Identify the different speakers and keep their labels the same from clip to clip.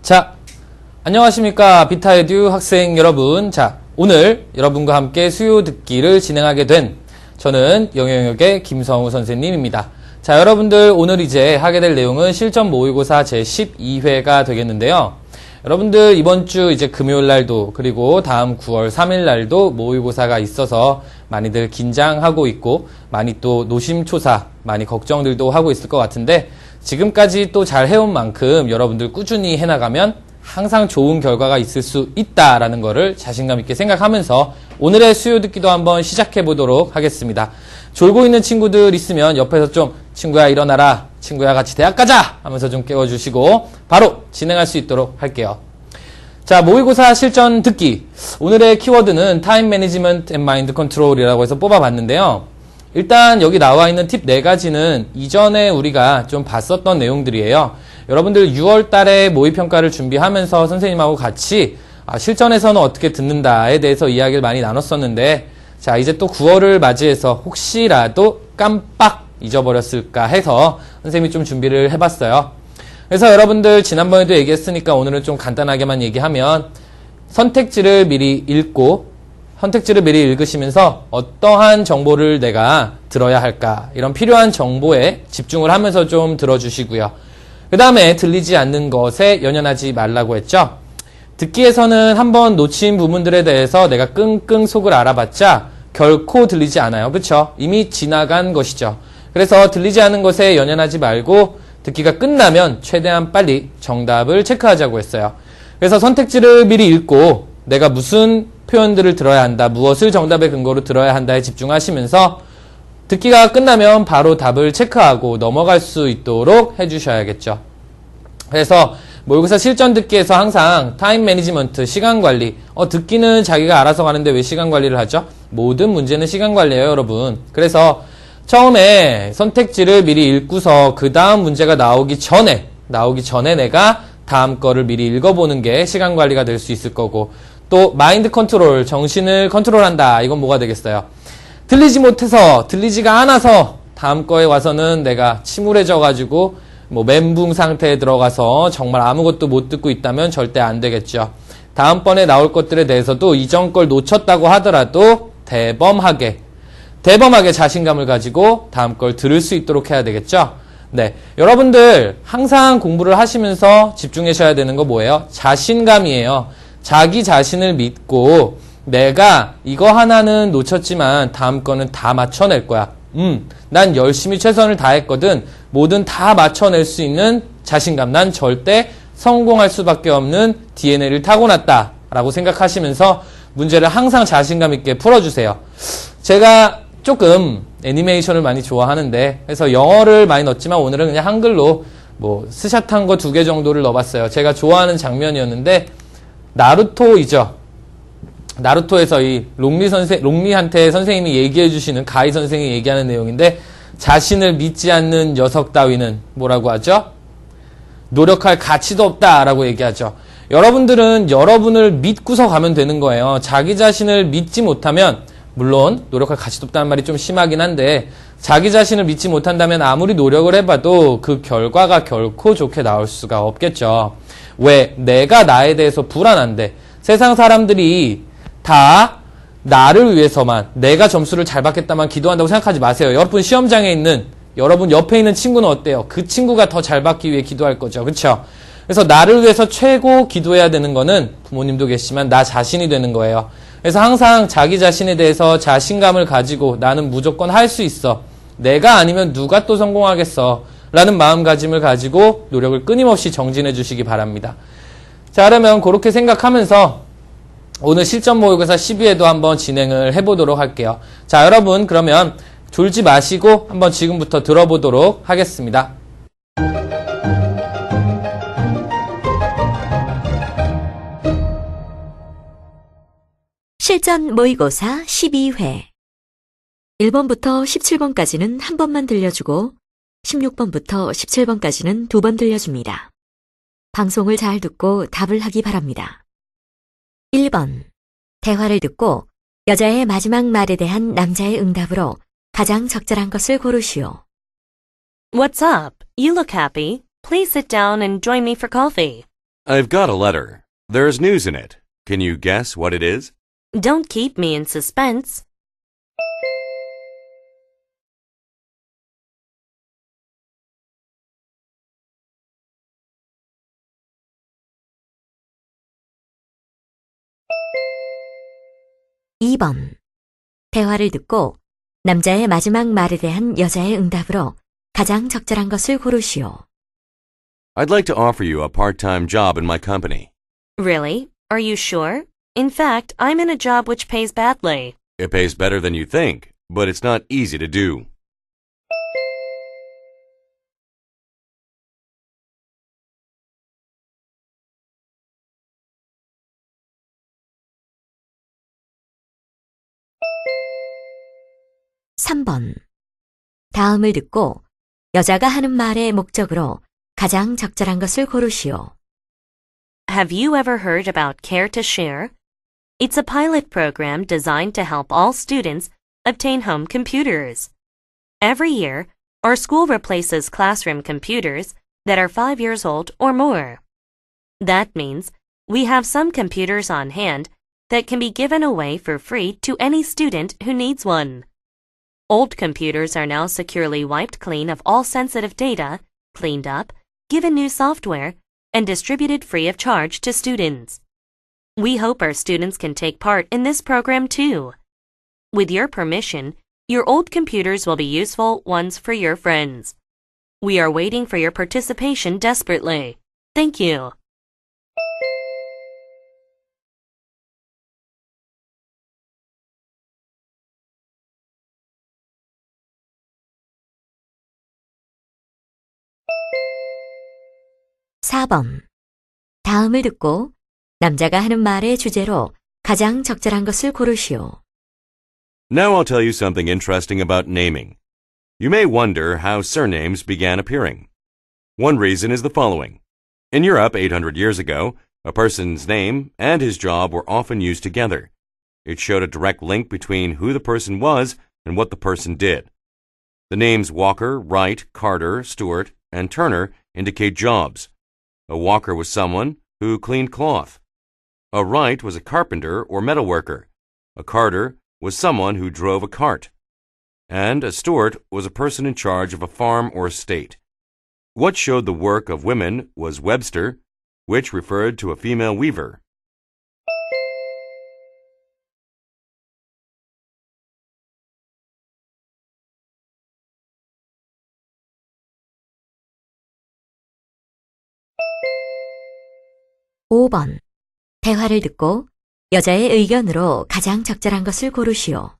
Speaker 1: 자, 안녕하십니까. 비타에듀 학생 여러분. 자, 오늘 여러분과 함께 수요 듣기를 진행하게 된 저는 영어영역의 김성우 선생님입니다. 자, 여러분들 오늘 이제 하게 될 내용은 실전 모의고사 제12회가 되겠는데요. 여러분들 이번 주 이제 금요일 날도 그리고 다음 9월 3일 날도 모의고사가 있어서 많이들 긴장하고 있고 많이 또 노심초사 많이 걱정들도 하고 있을 것 같은데 지금까지 또 잘 해온 만큼 여러분들 꾸준히 해나가면 항상 좋은 결과가 있을 수 있다라는 거를 자신감 있게 생각하면서 오늘의 수요 듣기도 한번 시작해 보도록 하겠습니다. 졸고 있는 친구들 있으면 옆에서 좀 친구야 일어나라, 친구야 같이 대학 가자 하면서 좀 깨워주시고 바로 진행할 수 있도록 할게요. 자, 모의고사 실전 듣기. 오늘의 키워드는 타임 매니지먼트 앤 마인드 컨트롤이라고 해서 뽑아봤는데요. 일단 여기 나와 있는 팁 4가지는 이전에 우리가 좀 봤었던 내용들이에요. 여러분들 6월 달에 모의평가를 준비하면서 선생님하고 같이 실전에서는 어떻게 듣는다에 대해서 이야기를 많이 나눴었는데 자, 이제 또 9월을 맞이해서 혹시라도 깜빡 잊어버렸을까 해서 선생님이 좀 준비를 해봤어요. 그래서 여러분들 지난번에도 얘기했으니까 오늘은 좀 간단하게만 얘기하면 선택지를 미리 읽고 선택지를 미리 읽으시면서 어떠한 정보를 내가 들어야 할까 이런 필요한 정보에 집중을 하면서 좀 들어주시고요. 그 다음에 들리지 않는 것에 연연하지 말라고 했죠. 듣기에서는 한번 놓친 부분들에 대해서 내가 끙끙 속을 알아봤자 결코 들리지 않아요. 그렇죠? 이미 지나간 것이죠. 그래서 들리지 않는 것에 연연하지 말고 듣기가 끝나면 최대한 빨리 정답을 체크하자고 했어요. 그래서 선택지를 미리 읽고 내가 무슨 표현들을 들어야 한다, 무엇을 정답의 근거로 들어야 한다에 집중하시면서 듣기가 끝나면 바로 답을 체크하고 넘어갈 수 있도록 해주셔야겠죠. 그래서 모의고사 실전 듣기에서 항상 타임 매니지먼트, 시간 관리. 듣기는 자기가 알아서 가는데 왜 시간 관리를 하죠? 모든 문제는 시간 관리예요, 여러분. 그래서 처음에 선택지를 미리 읽고서 그 다음 문제가 나오기 전에 내가 다음 거를 미리 읽어보는 게 시간 관리가 될 수 있을 거고 또 마인드 컨트롤, 정신을 컨트롤한다. 이건 뭐가 되겠어요? 들리지가 않아서 다음 거에 와서는 내가 침울해져가지고 멘붕 상태에 들어가서 정말 아무것도 못 듣고 있다면 절대 안 되겠죠. 다음번에 나올 것들에 대해서도 이전 걸 놓쳤다고 하더라도 대범하게 자신감을 가지고 다음 걸 들을 수 있도록 해야 되겠죠. 네, 여러분들 항상 공부를 하시면서 집중하셔야 되는 거 뭐예요? 자신감이에요. 자기 자신을 믿고 내가 이거 하나는 놓쳤지만 다음 거는 다 맞춰낼 거야. 난 열심히 최선을 다했거든. 뭐든 다 맞춰낼 수 있는 자신감. 난 절대 성공할 수밖에 없는 DNA를 타고났다. 라고 생각하시면서 문제를 항상 자신감 있게 풀어주세요. 제가 조금 애니메이션을 많이 좋아하는데 그래서 영어를 많이 넣었지만 오늘은 그냥 한글로 스샷한 거 2개 정도를 넣어봤어요. 제가 좋아하는 장면이었는데 나루토이죠. 나루토에서 이 롱리한테 선생님이 얘기해 주시는 가이 선생이 얘기하는 내용인데 자신을 믿지 않는 녀석 따위는 뭐라고 하죠? 노력할 가치도 없다라고 얘기하죠. 여러분들은 여러분을 믿고서 가면 되는 거예요. 자기 자신을 믿지 못하면 물론 노력할 가치도 없다는 말이 좀 심하긴 한데 자기 자신을 믿지 못한다면 아무리 노력을 해봐도 그 결과가 결코 좋게 나올 수가 없겠죠. 왜? 내가 나에 대해서 불안한데 세상 사람들이 다 나를 위해서만 내가 점수를 잘 받겠다만 기도한다고 생각하지 마세요. 여러분 시험장에 있는 여러분 옆에 있는 친구는 어때요? 그 친구가 더 잘 받기 위해 기도할 거죠. 그렇죠? 그래서 나를 위해서 최고 기도해야 되는 거는 부모님도 계시지만 나 자신이 되는 거예요. 그래서 항상 자기 자신에 대해서 자신감을 가지고 나는 무조건 할 수 있어. 내가 아니면 누가 또 성공하겠어. 라는 마음가짐을 가지고 노력을 끊임없이 정진해 주시기 바랍니다. 자, 그러면 그렇게 생각하면서 오늘 실전 모의고사 12회도 한번 진행을 해보도록 할게요. 자, 여러분 그러면 졸지 마시고 한번 지금부터 들어보도록 하겠습니다.
Speaker 2: 실전 모의고사 12회 1번부터 17번까지는 한 번만 들려주고 16번부터 17번까지는 2번 들려줍니다. 방송을 잘 듣고 답을 하기 바랍니다. 1번. 대화를 듣고 여자의 마지막 말에 대한 남자의 응답으로 가장 적절한 것을 고르시오.
Speaker 3: What's up? You look happy. Please sit down and join me for coffee. I've got a letter. There's news in it. Can you guess what it is?
Speaker 4: Don't keep me in suspense.
Speaker 2: 이 번 대화를 듣고 남자의 마지막 말에 대한 여자의 응답으로 가장 적절한 것을 고르시오.
Speaker 3: I'd like to offer you a part-time job in my company.
Speaker 4: Really? Are you sure? In fact, I'm in a job which pays badly.
Speaker 3: It pays better than you think, but it's not easy to do.
Speaker 2: 삼 번 다음을 듣고 여자가 하는 말의 목적으로 가장 적절한 것을 고르시오.
Speaker 4: Have you ever heard about Care to Share? It's a pilot program designed to help all students obtain home computers. Every year, our school replaces classroom computers that are 5 years old or more. That means we have some computers on hand that can be given away for free to any student who needs one. Old computers are now securely wiped clean of all sensitive data, cleaned up, given new software, and distributed free of charge to students. We hope our students can take part in this program too. With your permission, your old computers will be useful ones for your friends. We are waiting for your participation desperately. Thank you.
Speaker 2: 사 번 다음을 듣고 남자가 하는 말의 주제로 가장 적절한 것을 고르시오.
Speaker 3: Now I'll tell you something interesting about naming. You may wonder how surnames began appearing. One reason is the following. In Europe 800 years ago, a person's name and his job were often used together. It showed a direct link between who the person was and what the person did. The names Walker, Wright, Carter, Stewart, and Turner indicate jobs. A walker was someone who cleaned cloth. A Wright was a carpenter or metal worker. A Carter was someone who drove a cart. And a Stewart was a person in charge of a farm or estate. What showed the work of women was Webster, which referred to a female weaver.
Speaker 2: 오 번 대화를 듣고 여자의 의견으로 가장 적절한 것을 고르시오.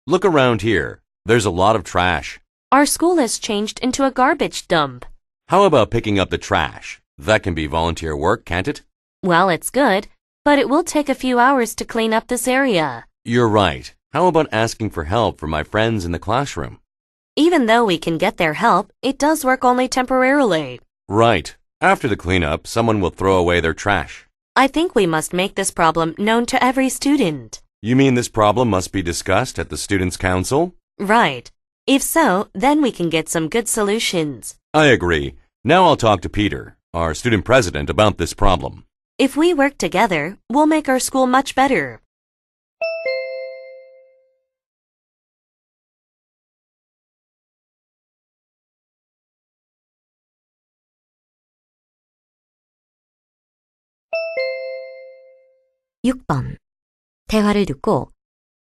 Speaker 3: Look around here. There's a lot of trash.
Speaker 4: Our school has changed into a garbage dump.
Speaker 3: How about picking up the trash? That can be volunteer work, can't it?
Speaker 4: Well, it's good, but it will take a few hours to clean up this area.
Speaker 3: You're right. How about asking for help from my friends in the classroom?
Speaker 4: Even though we can get their help, it does work only temporarily.
Speaker 3: Right. After the cleanup, someone will throw away their trash.
Speaker 4: I think we must make this problem known to every student.
Speaker 3: You mean this problem must be discussed at the Students' Council?
Speaker 4: Right. If so, then we can get some good solutions.
Speaker 3: I agree. Now I'll talk to Peter, our student president, about this problem.
Speaker 4: If we work together, we'll make our school much better.
Speaker 2: 육 번 대화를 듣고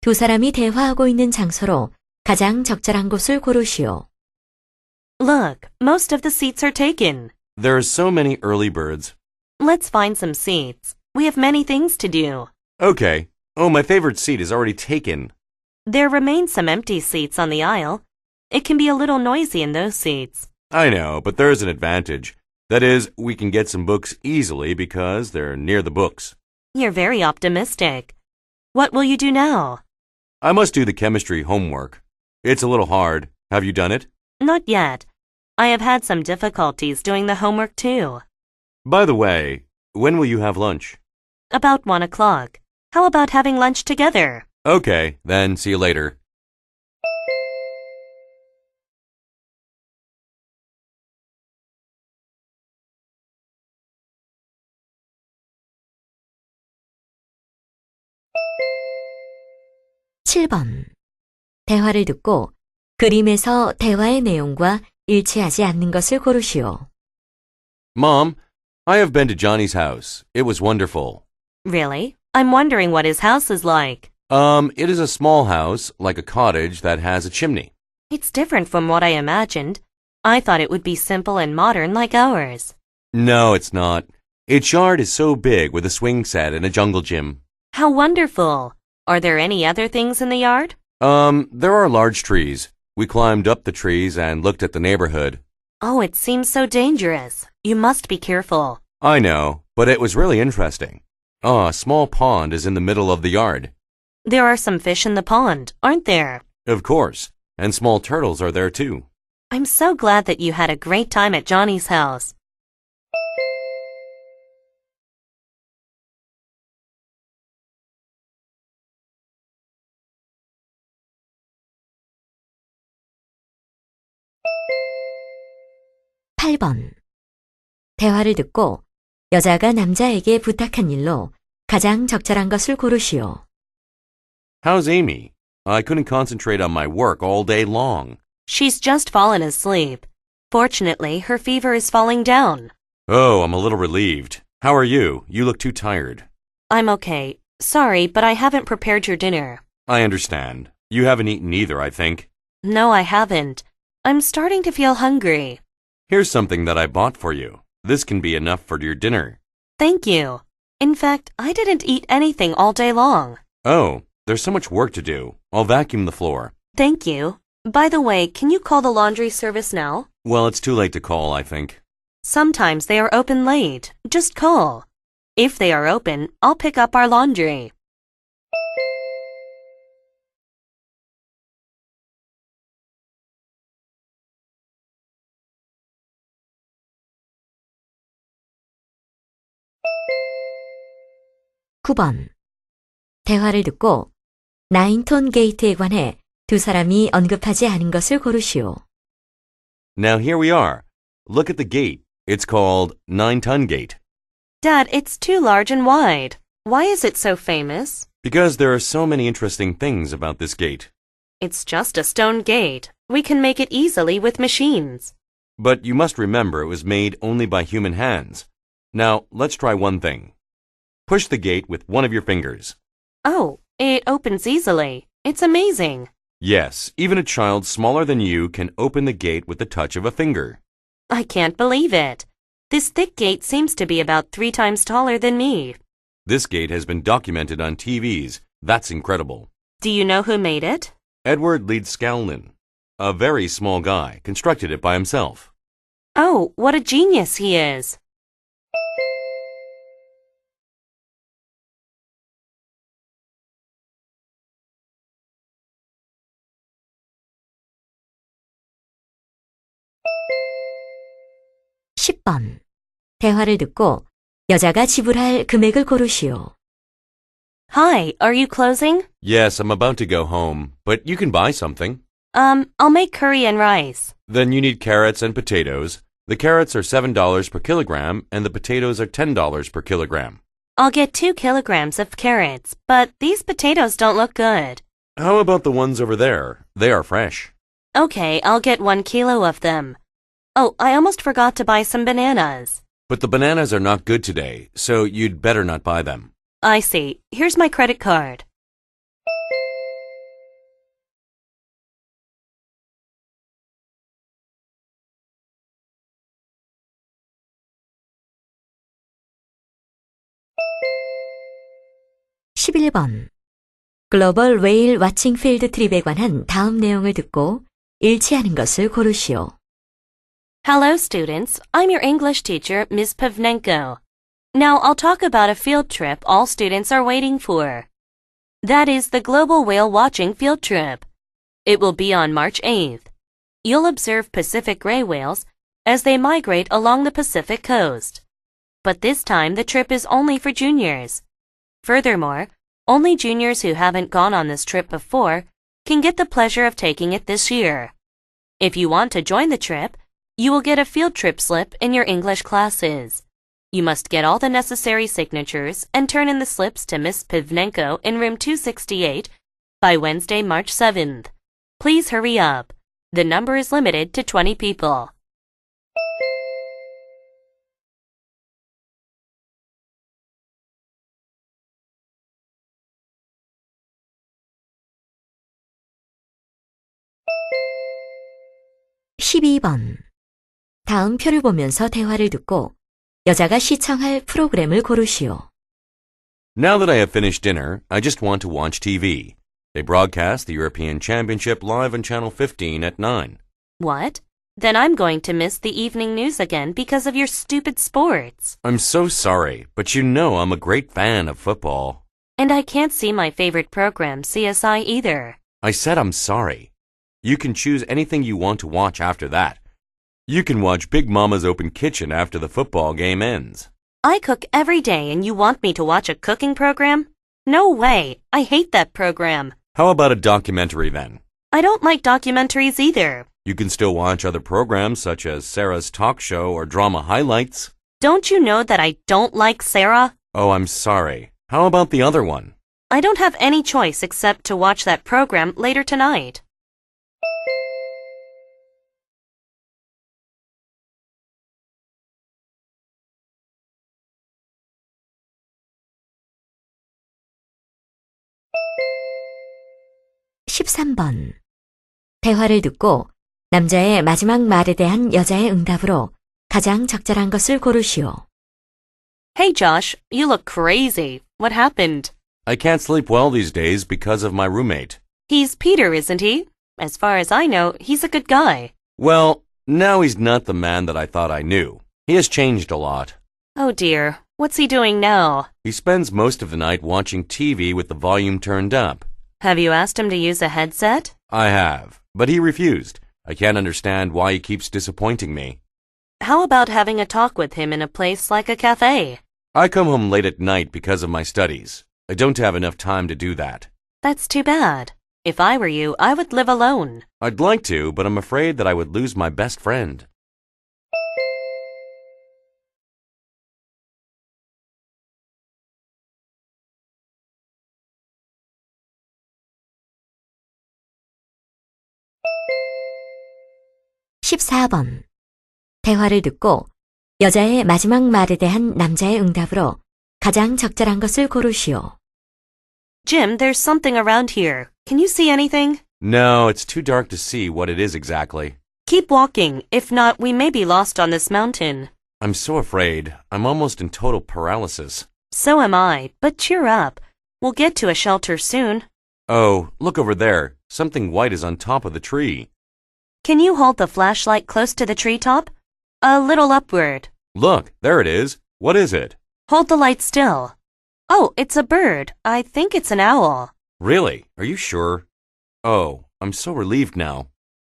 Speaker 2: 두 사람이 대화하고 있는 장소로 가장 적절한 곳을 고르시오.
Speaker 4: Look, most of the seats are taken.
Speaker 3: There are so many early birds.
Speaker 4: Let's find some seats. We have many things to do.
Speaker 3: Okay. Oh, my favorite seat is already taken.
Speaker 4: There remain some empty seats on the aisle. It can be a little noisy in those seats.
Speaker 3: I know, but there's an advantage. That is, we can get some books easily because they're near the books.
Speaker 4: You're very optimistic. What will you do now?
Speaker 3: I must do the chemistry homework. It's a little hard. Have you done it?
Speaker 4: Not yet. I have had some difficulties doing the homework too.
Speaker 3: By the way, when will you have lunch?
Speaker 4: About 1 o'clock. How about having lunch together?
Speaker 3: Okay, then see you later.
Speaker 2: 7번. 대화를 듣고 그림에서 대화의 내용과 일치하지 않는 것을 고르시오.
Speaker 3: Mom, I have been to Johnny's house. It was wonderful.
Speaker 4: Really? I'm wondering what his house is like.
Speaker 3: It is a small house, like a cottage that has a chimney.
Speaker 4: It's different from what I imagined. I thought it would be simple and modern like ours.
Speaker 3: No, it's not. Its yard is so big with a swing set and a jungle gym.
Speaker 4: How wonderful! Are there any other things in the yard?
Speaker 3: There are large trees. We climbed up the trees and looked at the neighborhood.
Speaker 4: Oh, it seems so dangerous. You must be careful.
Speaker 3: I know, but it was really interesting. A small pond is in the middle of the yard.
Speaker 4: There are some fish in the pond, aren't there?
Speaker 3: Of course, and small turtles are there too.
Speaker 4: I'm so glad that you had a great time at Johnny's house.
Speaker 2: (8번) 대화를 듣고 여자가 남자에게 부탁한 일로 가장 적절한 것을 고르시오.
Speaker 3: How's Amy? I couldn't concentrate on my work all day long.
Speaker 4: She's just fallen asleep. Fortunately, her fever is falling down.
Speaker 3: Oh, I'm a little relieved. How are you? You look too tired.
Speaker 4: I'm okay. Sorry, but I haven't prepared your dinner.
Speaker 3: I understand. You haven't eaten either, I think.
Speaker 4: No, I haven't. I'm starting to feel hungry.
Speaker 3: Here's something that I bought for you. This can be enough for your dinner.
Speaker 4: Thank you. In fact, I didn't eat anything all day long.
Speaker 3: Oh, there's so much work to do. I'll vacuum the floor.
Speaker 4: Thank you. By the way, can you call the laundry service now?
Speaker 3: Well, it's too late to call, I think.
Speaker 4: Sometimes they are open late. Just call. If they are open, I'll pick up our laundry.
Speaker 2: (9번) 대화를 듣고 나인톤 게이트에 관해 두 사람이 언급하지 않은 것을 고르시오.
Speaker 3: Now here we are. Look at the gate. It's called 9-Ton Gate.
Speaker 4: Dad, it's too large and wide. Why is it so famous?
Speaker 3: Because there are so many interesting things about this gate.
Speaker 4: It's just a stone gate. We can make it easily with machines.
Speaker 3: But you must remember it was made only by human hands. Now, let's try one thing. Push the gate with one of your fingers.
Speaker 4: Oh, it opens easily. It's amazing.
Speaker 3: Yes, even a child smaller than you can open the gate with the touch of a finger.
Speaker 4: I can't believe it. This thick gate seems to be about 3 times taller than me.
Speaker 3: This gate has been documented on TVs. That's incredible.
Speaker 4: Do you know who made it?
Speaker 3: Edward Leedskalnin, a very small guy, constructed it by himself.
Speaker 4: Oh, what a genius he is.
Speaker 2: (10번) 대화를 듣고 여자가 지불할 금액을 고르시오.
Speaker 4: Hi, are you closing?
Speaker 3: Yes, I'm about to go home, but you can buy something.
Speaker 4: I'll make curry and rice.
Speaker 3: Then you need carrots and potatoes. The carrots are $7 per kilogram, and the potatoes are $10 per kilogram.
Speaker 4: I'll get 2 kilograms of carrots, but these potatoes don't look good.
Speaker 3: How about the ones over there? They are fresh.
Speaker 4: Okay, I'll get 1 kilo of them. Oh, I almost forgot to buy some bananas.
Speaker 3: But the bananas are not good today, so you'd better not buy them.
Speaker 4: I see. Here's my credit card.
Speaker 2: (11번) 글로벌 웨일 와칭 필드 트립에 관한 다음 내용을 듣고 일치하는 것을 고르시오.
Speaker 4: Hello, students. I'm your English teacher, Ms. Pavnenko. Now I'll talk about a field trip all students are waiting for. That is the Global Whale Watching Field Trip. It will be on March 8th. You'll observe Pacific gray whales as they migrate along the Pacific coast. But this time the trip is only for juniors. Furthermore, only juniors who haven't gone on this trip before can get the pleasure of taking it this year. If you want to join the trip, you will get a field trip slip in your English classes. You must get all the necessary signatures and turn in the slips to Miss Pivnenko in room 268 by Wednesday, March 7th. Please hurry up. The number is limited to 20 people.
Speaker 2: (12번) 다음 표를 보면서 대화를 듣고 여자가 시청할 프로그램을 고르시오.
Speaker 3: Now that I have finished dinner, I just want to watch TV. They broadcast the European Championship live on Channel 15 at 9.
Speaker 4: What? Then I'm going to miss the evening news again because of your stupid sports.
Speaker 3: I'm so sorry, but you know I'm a great fan of football.
Speaker 4: And I can't see my favorite program, CSI, either.
Speaker 3: I said I'm sorry. You can choose anything you want to watch after that. You can watch Big Mama's Open Kitchen after the football game ends.
Speaker 4: I cook every day and you want me to watch a cooking program? No way. I hate that program.
Speaker 3: How about a documentary then?
Speaker 4: I don't like documentaries either.
Speaker 3: You can still watch other programs such as Sarah's Talk Show or Drama Highlights.
Speaker 4: Don't you know that I don't like Sarah?
Speaker 3: Oh, I'm sorry. How about the other one?
Speaker 4: I don't have any choice except to watch that program later tonight.
Speaker 2: (13번) 대화를 듣고 남자의 마지막 말에 대한 여자의 응답으로 가장 적절한 것을 고르시오.
Speaker 4: Hey Josh, you look crazy. What happened?
Speaker 3: I can't sleep well these days because of my roommate.
Speaker 4: He's Peter, isn't he? As far as I know, he's a good guy.
Speaker 3: Well, now he's not the man that I thought I knew. He has changed a lot.
Speaker 4: Oh dear, what's he doing now?
Speaker 3: He spends most of the night watching TV with the volume turned up.
Speaker 4: Have you asked him to use a headset?
Speaker 3: I have, but he refused. I can't understand why he keeps disappointing me.
Speaker 4: How about having a talk with him in a place like a cafe?
Speaker 3: I come home late at night because of my studies. I don't have enough time to do that.
Speaker 4: That's too bad. If I were you, I would live alone.
Speaker 3: I'd like to, but I'm afraid that I would lose my best friend.
Speaker 2: (14번) 대화를 듣고 여자의 마지막 말에 대한 남자의 응답으로 가장 적절한 것을 고르시오.
Speaker 4: Jim, there's something around here. Can you see anything?
Speaker 3: No, it's too dark to see what it is exactly.
Speaker 4: Keep walking. If not, we may be lost on this mountain.
Speaker 3: I'm so afraid. I'm almost in total paralysis.
Speaker 4: So am I, but cheer up. We'll get to a shelter soon.
Speaker 3: Oh, look over there. Something white is on top of the tree.
Speaker 4: Can you hold the flashlight close to the treetop? A little upward.
Speaker 3: Look, there it is. What is it?
Speaker 4: Hold the light still. Oh, it's a bird. I think it's an owl.
Speaker 3: Really? Are you sure? Oh, I'm so relieved now.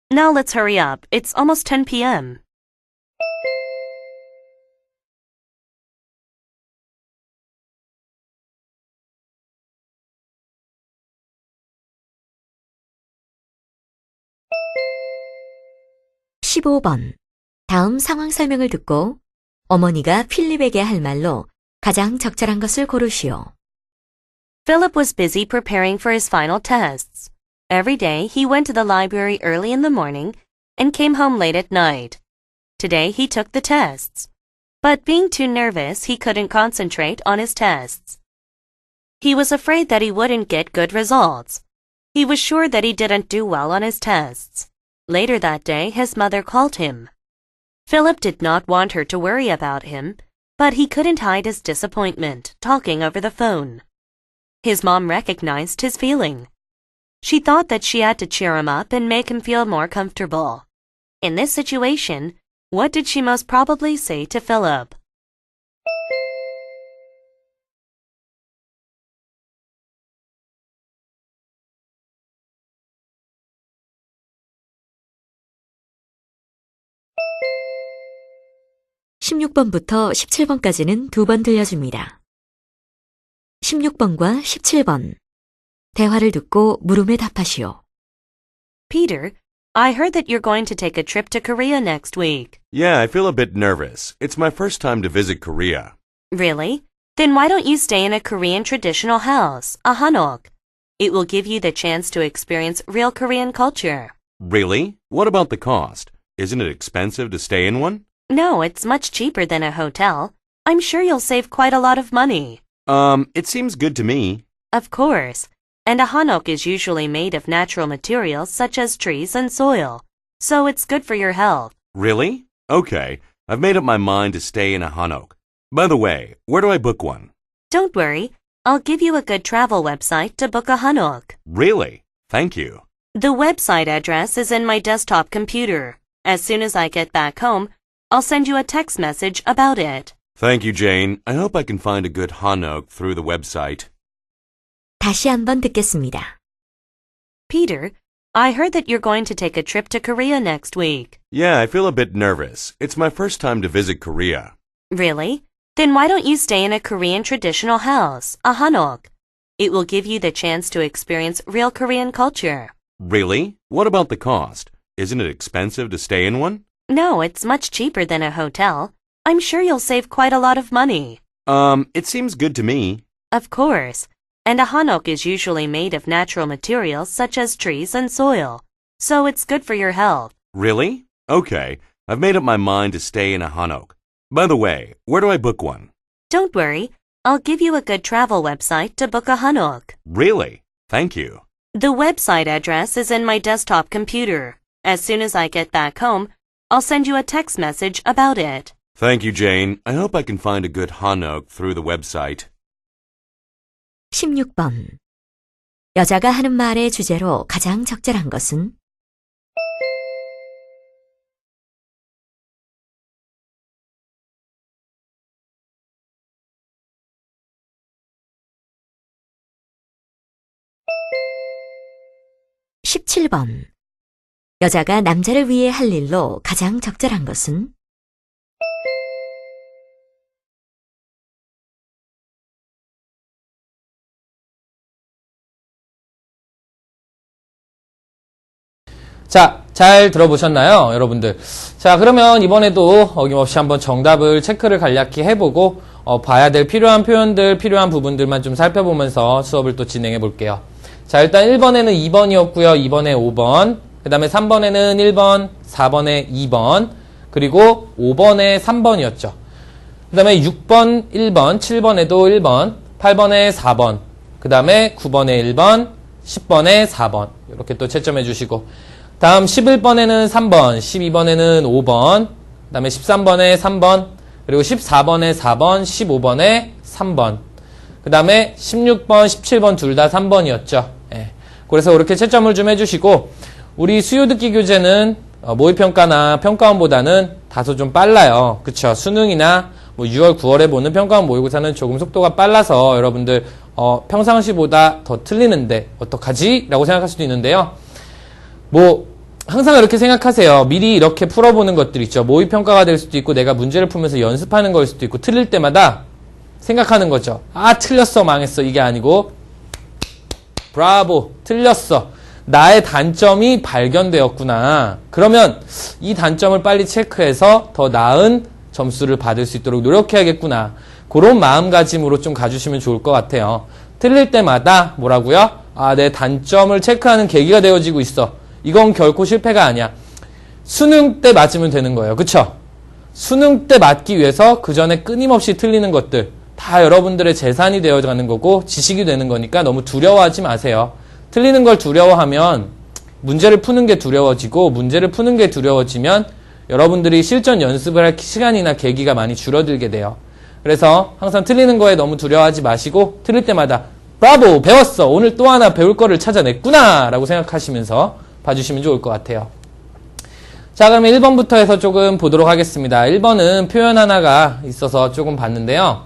Speaker 4: Now let's hurry up. It's almost 10 p.m.
Speaker 2: (15번) 다음 상황 설명을 듣고 어머니가 필립에게 할 말로 가장 적절한 것을 고르시오.
Speaker 4: Philip was busy preparing for his final tests. Every day he went to the library early in the morning and came home late at night. Today he took the tests, but being too nervous, he couldn't concentrate on his tests. He was afraid that he wouldn't get good results. He was sure that he didn't do well on his tests. Later that day, his mother called him. Philip did not want her to worry about him, but he couldn't hide his disappointment talking over the phone. His mom recognized his feeling. She thought that she had to cheer him up and make him feel more comfortable. In this situation, what did she most probably say to Philip?
Speaker 2: (16번부터 17번까지는 2번 들려줍니다. 16번과 17번 대화를 듣고 물음에 답하시오.
Speaker 4: Peter, I heard that you're going to take a trip to Korea next week.
Speaker 3: Yeah, I feel a bit nervous. It's my first time to visit Korea.
Speaker 4: Really? Then why don't you stay in a Korean traditional house, a hanok? It will give you the chance to experience real Korean culture.
Speaker 3: Really? What about the cost? Isn't it expensive to stay in one?
Speaker 4: No, it's much cheaper than a hotel. I'm sure you'll save quite a lot of money.
Speaker 3: It seems good to me.
Speaker 4: Of course. And a hanok is usually made of natural materials such as trees and soil. So it's good for your health.
Speaker 3: Really? Okay, I've made up my mind to stay in a hanok. By the way, where do I book one?
Speaker 4: Don't worry. I'll give you a good travel website to book a hanok.
Speaker 3: Really? Thank you.
Speaker 4: The website address is in my desktop computer. As soon as I get back home, I'll send you a text message about it.
Speaker 3: Thank you, Jane. I hope I can find a good hanok through the website.
Speaker 2: 다시 한번 듣겠습니다.
Speaker 4: Peter, I heard that you're going to take a trip to Korea next week.
Speaker 3: Yeah, I feel a bit nervous. It's my first time to visit Korea.
Speaker 4: Really? Then why don't you stay in a Korean traditional house, a hanok? It will give you the chance to experience real Korean culture.
Speaker 3: Really? What about the cost? Isn't it expensive to stay in one?
Speaker 4: No, it's much cheaper than a hotel. I'm sure you'll save quite a lot of money.
Speaker 3: It seems good to me.
Speaker 4: Of course. And a hanok is usually made of natural materials such as trees and soil. So it's good for your health.
Speaker 3: Really? Okay, I've made up my mind to stay in a hanok. By the way, where do I book one?
Speaker 4: Don't worry. I'll give you a good travel website to book a hanok.
Speaker 3: Really? Thank you.
Speaker 4: The website address is in my desktop computer. As soon as I get back home, I'll send you a text message about it.
Speaker 3: Thank you, Jane. I hope I can find a good hanok through the website.
Speaker 2: 16번. 여자가 하는 말의 주제로 가장 적절한 것은? (17번) 여자가 남자를 위해 할 일로 가장 적절한 것은?
Speaker 1: 자, 잘 들어보셨나요, 여러분들? 자, 그러면 이번에도 어김없이 한번 정답을 체크를 간략히 해보고 봐야 될 필요한 표현들, 필요한 부분들만 좀 살펴보면서 수업을 또 진행해 볼게요. 자, 일단 1번에는 2번이었고요. 2번에 5번, 그 다음에 3번에는 1번, 4번에 2번, 그리고 5번에 3번이었죠. 그 다음에 6번, 1번, 7번에도 1번, 8번에 4번, 그 다음에 9번에 1번, 10번에 4번 이렇게 또 채점해 주시고 다음 11번에는 3번, 12번에는 5번, 그 다음에 13번에 3번, 그리고 14번에 4번, 15번에 3번, 그 다음에 16번, 17번 둘 다 3번이었죠. 예. 그래서 이렇게 채점을 좀 해주시고 우리 수요 듣기 교재는 모의평가나 평가원보다는 다소 좀 빨라요. 그쵸? 수능이나 뭐 6월, 9월에 보는 평가원 모의고사는 조금 속도가 빨라서 여러분들 평상시보다 더 틀리는데 어떡하지? 라고 생각할 수도 있는데요. 뭐 항상 이렇게 생각하세요. 미리 이렇게 풀어보는 것들 있죠. 모의평가가 될 수도 있고 내가 문제를 풀면서 연습하는 걸 수도 있고 틀릴 때마다 생각하는 거죠. 아, 틀렸어, 망했어. 이게 아니고 브라보, 틀렸어. 나의 단점이 발견되었구나. 그러면 이 단점을 빨리 체크해서 더 나은 점수를 받을 수 있도록 노력해야겠구나. 그런 마음가짐으로 좀 가주시면 좋을 것 같아요. 틀릴 때마다 뭐라고요? 아, 내 단점을 체크하는 계기가 되어지고 있어. 이건 결코 실패가 아니야. 수능 때 맞으면 되는 거예요. 그쵸? 수능 때 맞기 위해서 그 전에 끊임없이 틀리는 것들 다 여러분들의 재산이 되어가는 거고 지식이 되는 거니까 너무 두려워하지 마세요. 틀리는 걸 두려워하면 문제를 푸는 게 두려워지고 문제를 푸는 게 두려워지면 여러분들이 실전 연습을 할 시간이나 계기가 많이 줄어들게 돼요. 그래서 항상 틀리는 거에 너무 두려워하지 마시고 틀릴 때마다 브라보! 배웠어! 오늘 또 하나 배울 거를 찾아냈구나! 라고 생각하시면서 봐주시면 좋을 것 같아요. 자, 그러면 1번부터 해서 조금 보도록 하겠습니다. 1번은 표현 하나가 있어서 조금 봤는데요.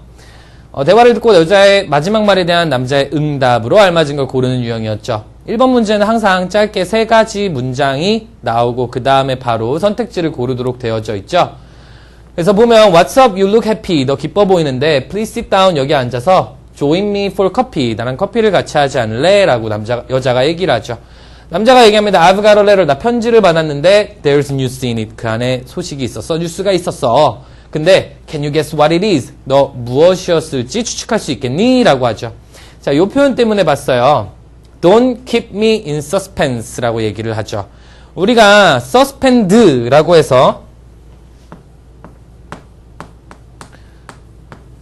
Speaker 1: 대화를 듣고 여자의 마지막 말에 대한 남자의 응답으로 알맞은 걸 고르는 유형이었죠. 1번 문제는 항상 짧게 3가지 문장이 나오고 그 다음에 바로 선택지를 고르도록 되어져 있죠. 그래서 보면 What's up? You look happy. 너 기뻐 보이는데 Please sit down. 여기 앉아서 Join me for coffee. 나랑 커피를 같이 하지 않을래? 라고 여자가 얘기를 하죠. 남자가 얘기합니다. I've got a letter. 나 편지를 받았는데 There's news in it. 그 안에 소식이 있었어. 뉴스가 있었어. 근데 Can you guess what it is? 너 무엇이었을지 추측할 수 있겠니? 라고 하죠. 자, 이 표현 때문에 봤어요. Don't keep me in suspense라고 얘기를 하죠. 우리가 suspend라고 해서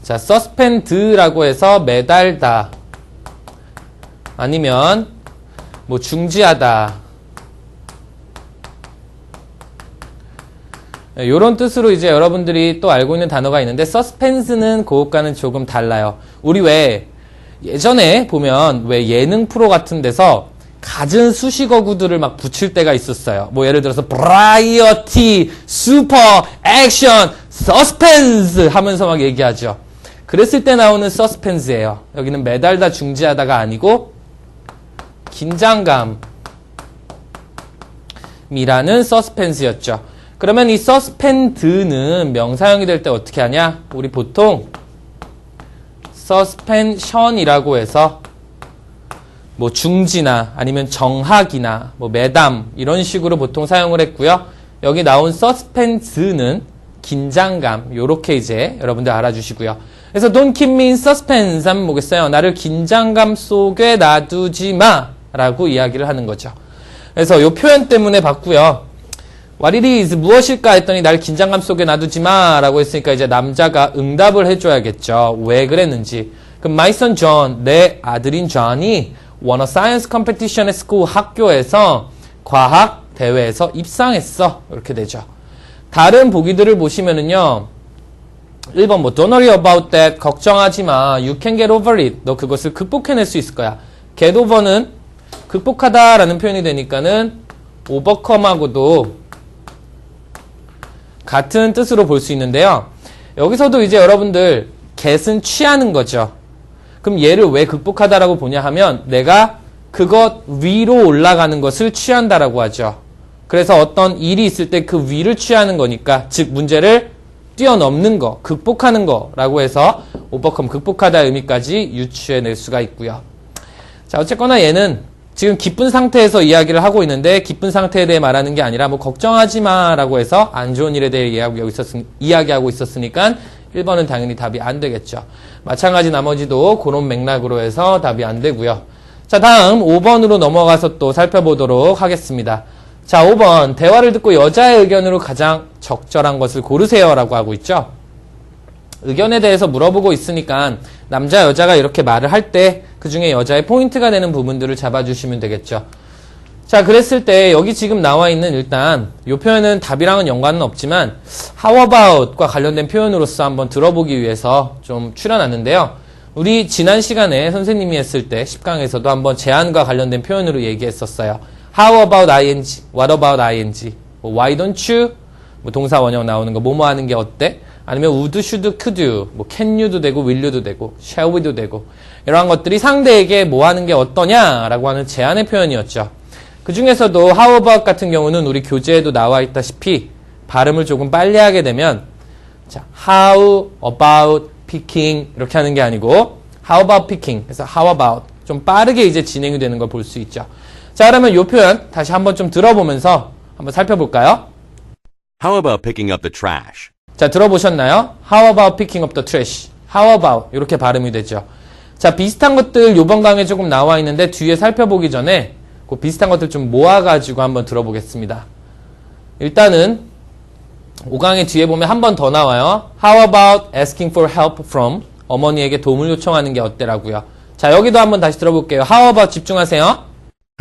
Speaker 1: 자, suspend라고 해서 매달다 아니면 뭐 중지하다 요런 뜻으로 이제 여러분들이 또 알고 있는 단어가 있는데 suspense는 그것과는 조금 달라요. 우리 왜 예전에 보면 왜 예능 프로 같은 데서 갖은 수식어구들을 막 붙일 때가 있었어요. 뭐 예를 들어서 variety, super, action, suspense 하면서 막 얘기하죠. 그랬을 때 나오는 suspense예요. 여기는 매달다 중지하다가 아니고 긴장감이라는 suspense였죠. 그러면 이 suspend는 명사형이 될 때 어떻게 하냐? 우리 보통 suspension이라고 해서 뭐 중지나 아니면 정학이나 뭐 매담 이런 식으로 보통 사용을 했고요. 여기 나온 suspense는 긴장감 요렇게 이제 여러분들 알아주시고요. 그래서 don't keep me in suspense 하면 뭐겠어요? 나를 긴장감 속에 놔두지 마 라고 이야기를 하는 거죠. 그래서 요 표현 때문에 봤고요. What it is 무엇일까 했더니 날 긴장감 속에 놔두지 마 라고 했으니까 이제 남자가 응답을 해줘야겠죠. 왜 그랬는지. 그럼 my son John 내 아들인 John이 won a science competition at school 학교에서 과학 대회에서 입상했어 이렇게 되죠. 다른 보기들을 보시면은요 1번 뭐 don't worry about that 걱정하지 마 you can get over it 너 그것을 극복해낼 수 있을 거야. get over는 극복하다 라는 표현이 되니까는 overcome하고도 같은 뜻으로 볼 수 있는데요. 여기서도 이제 여러분들 get은 취하는 거죠. 그럼 얘를 왜 극복하다라고 보냐 하면 내가 그것 위로 올라가는 것을 취한다라고 하죠. 그래서 어떤 일이 있을 때 그 위를 취하는 거니까 즉 문제를 뛰어넘는 거, 극복하는 거라고 해서 overcome, 극복하다 의미까지 유추해낼 수가 있고요. 자, 어쨌거나 얘는 지금 기쁜 상태에서 이야기를 하고 있는데 기쁜 상태에 대해 말하는 게 아니라 뭐 걱정하지 마라고 해서 안 좋은 일에 대해 이야기하고 있었으니까 1번은 당연히 답이 안 되겠죠. 마찬가지 나머지도 그런 맥락으로 해서 답이 안 되고요. 자, 다음 5번으로 넘어가서 또 살펴보도록 하겠습니다. 자, 5번 대화를 듣고 여자의 의견으로 가장 적절한 것을 고르세요 라고 하고 있죠. 의견에 대해서 물어보고 있으니까 남자 여자가 이렇게 말을 할 때 그중에 여자의 포인트가 되는 부분들을 잡아주시면 되겠죠. 자, 그랬을 때 여기 지금 나와 있는 일단 이 표현은 답이랑은 연관은 없지만 how about과 관련된 표현으로서 한번 들어보기 위해서 좀 추려놨는데요. 우리 지난 시간에 선생님이 했을 때 10강에서도 한번 제안과 관련된 표현으로 얘기했었어요. How about ing? What about ing? 뭐 why don't you? 뭐 동사 원형 나오는 거 뭐뭐 하는 게 어때? 아니면 would, should, could you, 뭐 can you도 되고 will you도 되고 shall we도 되고 이러한 것들이 상대에게 뭐 하는 게 어떠냐라고 하는 제안의 표현이었죠. 그 중에서도 how about 같은 경우는 우리 교재에도 나와 있다시피 발음을 조금 빨리 하게 되면 자, how about picking 이렇게 하는 게 아니고 how about picking 그래서 how about 좀 빠르게 이제 진행이 되는 걸 볼 수 있죠. 자, 그러면 이 표현 다시 한번 좀 들어보면서 한번 살펴볼까요?
Speaker 3: How about picking up the trash?
Speaker 1: 자, 들어보셨나요? How about picking up the trash? How about 이렇게 발음이 되죠. 자, 비슷한 것들 이번 강의에 조금 나와 있는데 뒤에 살펴보기 전에 그 비슷한 것들 좀 모아가지고 한번 들어보겠습니다. 일단은 5강의 뒤에 보면 한 번 더 나와요. How about asking for help from? 어머니에게 도움을 요청하는 게 어때라고요. 자, 여기도 한번 다시 들어볼게요. How about 집중하세요.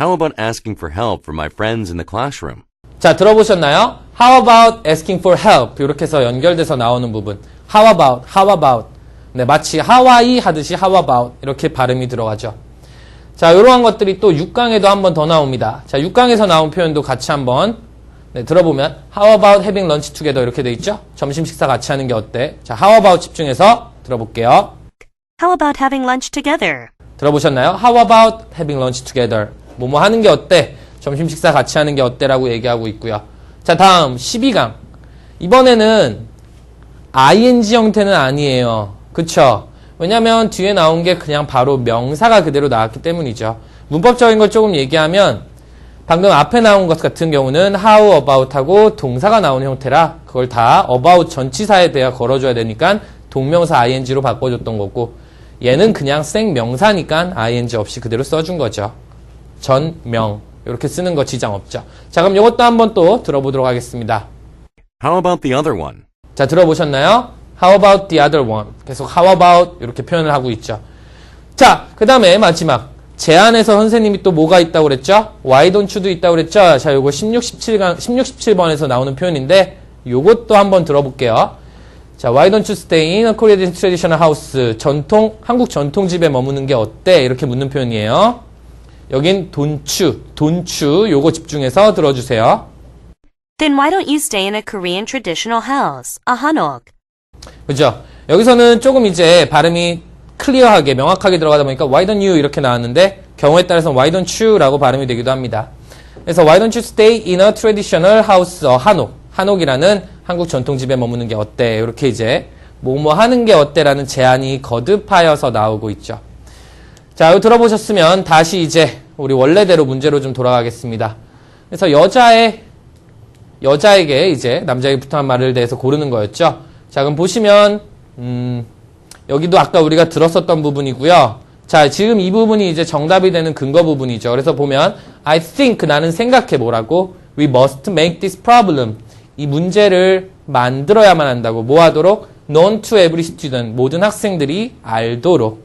Speaker 3: How about asking for help from my friends in the classroom?
Speaker 1: 자, 들어보셨나요? How about asking for help? 이렇게 해서 연결돼서 나오는 부분. How about, how about. 네, 마치 하와이 하듯이 how about 이렇게 발음이 들어가죠. 자, 이러한 것들이 또 6강에도 한 번 더 나옵니다. 자, 6강에서 나온 표현도 같이 한번 네, 들어보면 How about having lunch together 이렇게 돼 있죠? 점심 식사 같이 하는 게 어때? 자, How about 집중해서 들어볼게요.
Speaker 4: How about having lunch together?
Speaker 1: 들어보셨나요? How about having lunch together? 뭐뭐 하는 게 어때? 점심 식사 같이 하는 게 어때라고 얘기하고 있고요. 자, 다음 12강. 이번에는 ing 형태는 아니에요. 그쵸? 왜냐면 뒤에 나온 게 그냥 바로 명사가 그대로 나왔기 때문이죠. 문법적인 걸 조금 얘기하면 방금 앞에 나온 것 같은 경우는 how about하고 동사가 나오는 형태라 그걸 다 about 전치사에 대해 걸어줘야 되니까 동명사 ing로 바꿔줬던 거고 얘는 그냥 생명사니까 ing 없이 그대로 써준 거죠. 전명. 이렇게 쓰는 거 지장 없죠. 자, 그럼 이것도 한번 또 들어보도록 하겠습니다.
Speaker 3: How about the other one?
Speaker 1: 자, 들어보셨나요? How about the other one? 계속 how about 이렇게 표현을 하고 있죠. 자, 그 다음에 마지막. 제안에서 선생님이 또 뭐가 있다고 그랬죠? Why don't you도 있다고 그랬죠? 자, 요거 16, 17번에서 나오는 표현인데 요것도 한번 들어볼게요. 자, Why don't you stay in a Korean traditional house? 한국 전통집에 머무는 게 어때? 이렇게 묻는 표현이에요. 여긴 don't you 요거 집중해서 들어주세요.
Speaker 4: Then why don't you stay in a Korean traditional house, a hanok?
Speaker 1: 그죠? 여기서는 조금 이제 발음이 클리어하게 명확하게 들어가다 보니까 why don't you 이렇게 나왔는데 경우에 따라서는 why don't you 라고 발음이 되기도 합니다. 그래서 why don't you stay in a traditional house, 한옥. 한옥이라는 한국 전통집에 머무는 게 어때? 이렇게 이제 뭐뭐 하는 게 어때라는 제안이 거듭하여서 나오고 있죠. 자, 이거 들어보셨으면 다시 이제 우리 원래대로 문제로 좀 돌아가겠습니다. 그래서 여자에게 이제 남자에게 부탁한 말을 대해서 고르는 거였죠. 자, 그럼 보시면 여기도 아까 우리가 들었었던 부분이고요. 자, 지금 이 부분이 이제 정답이 되는 근거 부분이죠. 그래서 보면 I think 나는 생각해 뭐라고 We must make this problem. 이 문제를 만들어야만 한다고. 뭐 하도록? Known to every student. 모든 학생들이 알도록.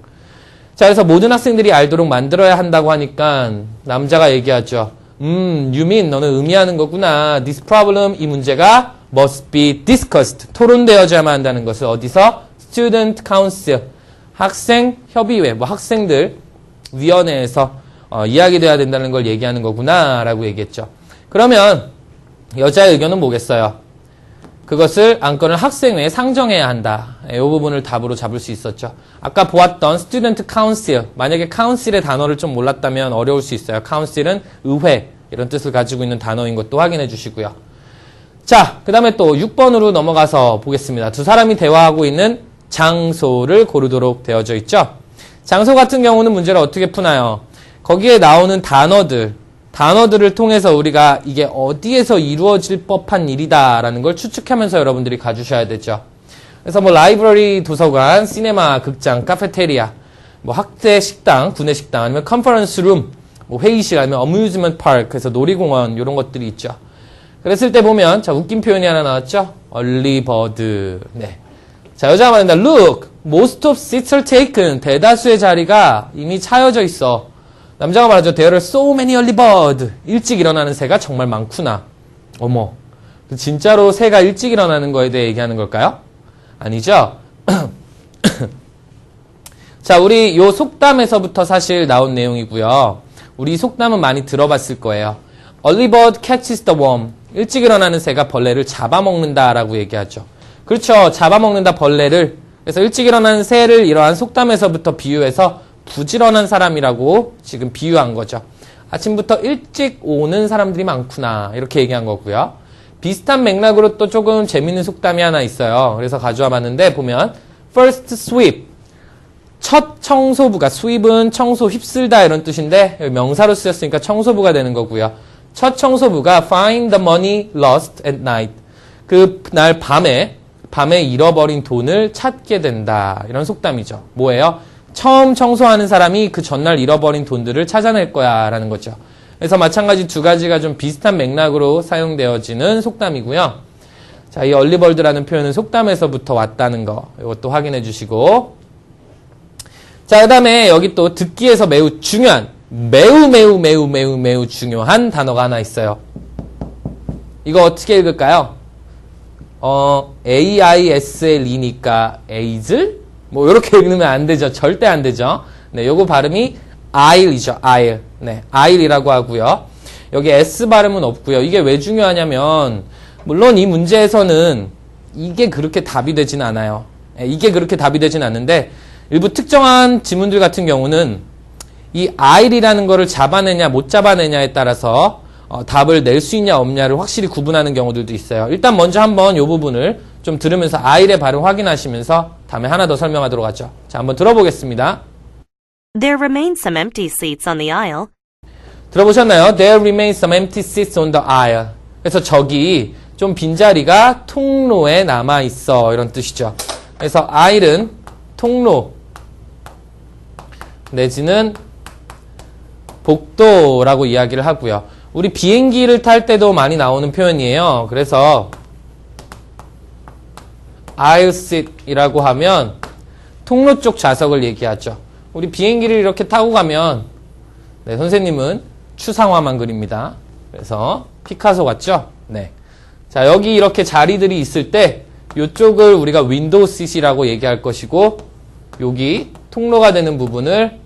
Speaker 1: 자, 그래서 모든 학생들이 알도록 만들어야 한다고 하니까 남자가 얘기하죠. You mean 너는 의미하는 거구나. This problem, 이 문제가 must be discussed. 토론되어야만 한다는 것을 어디서? Student Council. 학생 협의회, 뭐 학생들 위원회에서 이야기돼야 된다는 걸 얘기하는 거구나 라고 얘기했죠. 그러면 여자의 의견은 뭐겠어요? 그것을 안건을 학생회에 상정해야 한다. 이 부분을 답으로 잡을 수 있었죠. 아까 보았던 Student Council, 만약에 Council의 단어를 좀 몰랐다면 어려울 수 있어요. Council은 의회 이런 뜻을 가지고 있는 단어인 것도 확인해 주시고요. 자, 그 다음에 또 6번으로 넘어가서 보겠습니다. 두 사람이 대화하고 있는 장소를 고르도록 되어져 있죠. 장소 같은 경우는 문제를 어떻게 푸나요? 거기에 나오는 단어들을 통해서 우리가 이게 어디에서 이루어질 법한 일이다라는 걸 추측하면서 여러분들이 가주셔야 되죠. 그래서 뭐 라이브러리, 도서관, 시네마, 극장, 카페테리아, 뭐 학대 식당, 구내 식당, 아니면 컨퍼런스 룸, 뭐 회의실, 아니면 어뮤즈먼트 파크, 그래서 놀이공원 이런 것들이 있죠. 그랬을 때 보면 자, 웃긴 표현이 하나 나왔죠. early bird. 네. 자, 여자가 말한다. Look, most of seats are taken. 대다수의 자리가 이미 차여져 있어. 남자가 말하죠. There are so many early bird. 일찍 일어나는 새가 정말 많구나. 어머. 진짜로 새가 일찍 일어나는 거에 대해 얘기하는 걸까요? 아니죠? 자, 우리 요 속담에서부터 사실 나온 내용이고요. 우리 이 속담은 많이 들어봤을 거예요. Early bird catches the worm. 일찍 일어나는 새가 벌레를 잡아먹는다라고 얘기하죠. 그렇죠. 잡아먹는다 벌레를. 그래서 일찍 일어나는 새를 이러한 속담에서부터 비유해서 부지런한 사람이라고 지금 비유한 거죠. 아침부터 일찍 오는 사람들이 많구나 이렇게 얘기한 거고요. 비슷한 맥락으로 또 조금 재밌는 속담이 하나 있어요. 그래서 가져와 봤는데 보면 first sweep, 첫 청소부가, sweep은 청소, 휩쓸다 이런 뜻인데 여기 명사로 쓰였으니까 청소부가 되는 거고요. 첫 청소부가 find the money lost at night. 그 날 밤에 잃어버린 돈을 찾게 된다. 이런 속담이죠. 뭐예요? 처음 청소하는 사람이 그 전날 잃어버린 돈들을 찾아낼 거야 라는 거죠. 그래서 마찬가지 두 가지가 좀 비슷한 맥락으로 사용되어지는 속담이고요. 자, 이 얼리버드라는 표현은 속담에서부터 왔다는 거 이것도 확인해 주시고, 자, 그 다음에 여기 또 듣기에서 매우 중요한 매우 중요한 단어가 하나 있어요. 이거 어떻게 읽을까요? AISL이니까 에이즐? 뭐 이렇게 읽으면 안 되죠. 절대 안 되죠. 네, 요거 발음이 I'이죠. I. 네, I'이라고 하고요. 여기 S 발음은 없고요. 이게 왜 중요하냐면 물론 이 문제에서는 이게 그렇게 답이 되진 않아요. 이게 그렇게 답이 되진 않는데 일부 특정한 지문들 같은 경우는 이 I'이라는 거를 잡아내냐 못 잡아내냐에 따라서 답을 낼 수 있냐 없냐를 확실히 구분하는 경우들도 있어요. 일단 먼저 한번 이 부분을 좀 들으면서 I'의 발음 확인하시면서 다음에 하나 더 설명하도록 하죠. 자, 한번 들어보겠습니다.
Speaker 4: There remain some empty seats on the aisle.
Speaker 1: 들어보셨나요? There remain some empty seats on the aisle. 그래서 저기 좀 빈자리가 통로에 남아있어 이런 뜻이죠. 그래서 aisle은 통로 내지는 복도라고 이야기를 하고요. 우리 비행기를 탈 때도 많이 나오는 표현이에요. 그래서 aisle seat이라고 하면 통로 쪽 좌석을 얘기하죠. 우리 비행기를 이렇게 타고 가면 네, 선생님은 추상화만 그립니다. 그래서 피카소 같죠? 네. 자, 여기 이렇게 자리들이 있을 때 이쪽을 우리가 윈도우 시트이라고 얘기할 것이고 여기 통로가 되는 부분을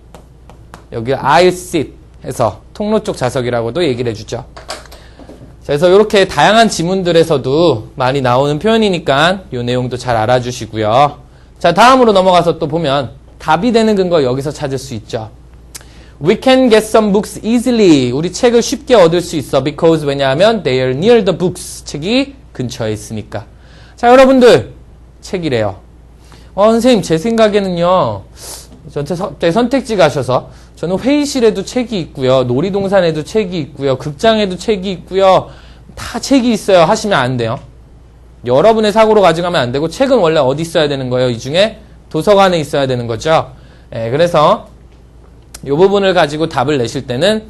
Speaker 1: 여기 aisle seat 해서 통로 쪽 좌석이라고도 얘기를 해주죠. 자, 그래서 이렇게 다양한 지문들에서도 많이 나오는 표현이니까 이 내용도 잘 알아주시고요. 자, 다음으로 넘어가서 또 보면 답이 되는 근거 여기서 찾을 수 있죠. We can get some books easily. 우리 책을 쉽게 얻을 수 있어. Because 왜냐하면 they are near the books. 책이 근처에 있으니까. 자, 여러분들 책이래요. 선생님 제 생각에는요. 저한테 선택지 가셔서 저는 회의실에도 책이 있고요. 놀이동산에도 책이 있고요. 극장에도 책이 있고요. 다 책이 있어요. 하시면 안 돼요. 여러분의 사고로 가져가면 안 되고 책은 원래 어디 있어야 되는 거예요? 이 중에 도서관에 있어야 되는 거죠. 그래서 이 부분을 가지고 답을 내실 때는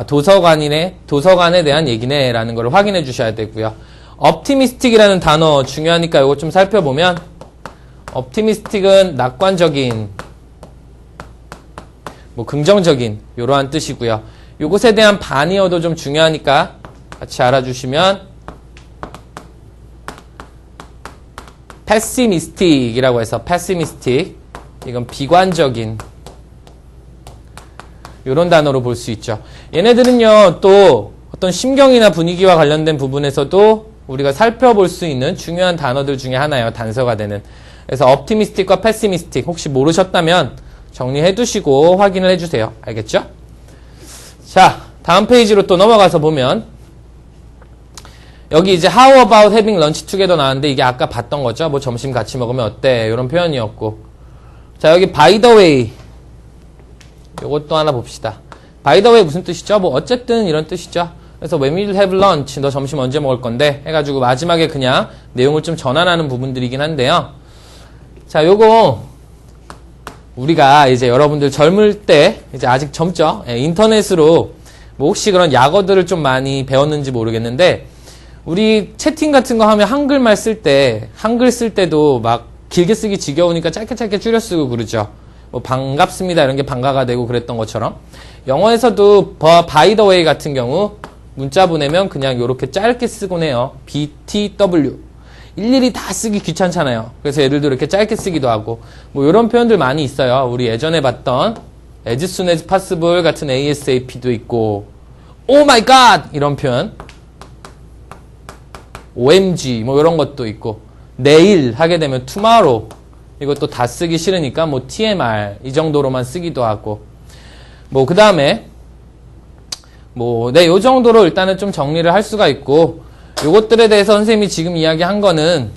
Speaker 1: 도서관에 대한 얘기네 라는 걸 확인해 주셔야 되고요. optimistic이라는 단어 중요하니까 이거 좀 살펴보면 optimistic은 낙관적인 뭐 긍정적인 이러한 뜻이고요. 이것에 대한 반의어도 좀 중요하니까 같이 알아주시면 pessimistic이라고 해서 pessimistic 이건 비관적인 이런 단어로 볼 수 있죠. 얘네들은요 또 어떤 심경이나 분위기와 관련된 부분에서도 우리가 살펴볼 수 있는 중요한 단어들 중에 하나예요. 단서가 되는. 그래서 optimistic과 pessimistic 혹시 모르셨다면 정리해 두시고 확인을 해주세요. 알겠죠? 자, 다음 페이지로 또 넘어가서 보면 여기 이제 how about having lunch together 나왔는데 이게 아까 봤던 거죠. 뭐 점심 같이 먹으면 어때? 이런 표현이었고 자, 여기 by the way 요것도 하나 봅시다. by the way 무슨 뜻이죠? 뭐 어쨌든 이런 뜻이죠. 그래서 when we'll have lunch 너 점심 언제 먹을 건데? 해가지고 마지막에 그냥 내용을 좀 전환하는 부분들이긴 한데요. 자, 요거 우리가 이제 여러분들 젊을 때 이제 아직 젊죠. 인터넷으로 뭐 혹시 그런 약어들을 좀 많이 배웠는지 모르겠는데 우리 채팅 같은 거 하면 한글말 쓸 때 한글 쓸 때도 막 길게 쓰기 지겨우니까 짧게 줄여 쓰고 그러죠. 뭐 반갑습니다 이런 게 반가가 되고 그랬던 것처럼 영어에서도 by the way 같은 경우 문자 보내면 그냥 이렇게 짧게 쓰곤 해요. BTW 일일이 다 쓰기 귀찮잖아요. 그래서 얘들도 이렇게 짧게 쓰기도 하고 뭐 이런 표현들 많이 있어요. 우리 예전에 봤던 as soon as possible 같은 ASAP도 있고 oh my god 이런 표현 OMG 뭐 이런 것도 있고 내일 하게 되면 tomorrow 이것도 다 쓰기 싫으니까 뭐 TMR 이 정도로만 쓰기도 하고 뭐 그 다음에 뭐 네 요 정도로 일단은 좀 정리를 할 수가 있고 요것들에 대해서 선생님이 지금 이야기한 거는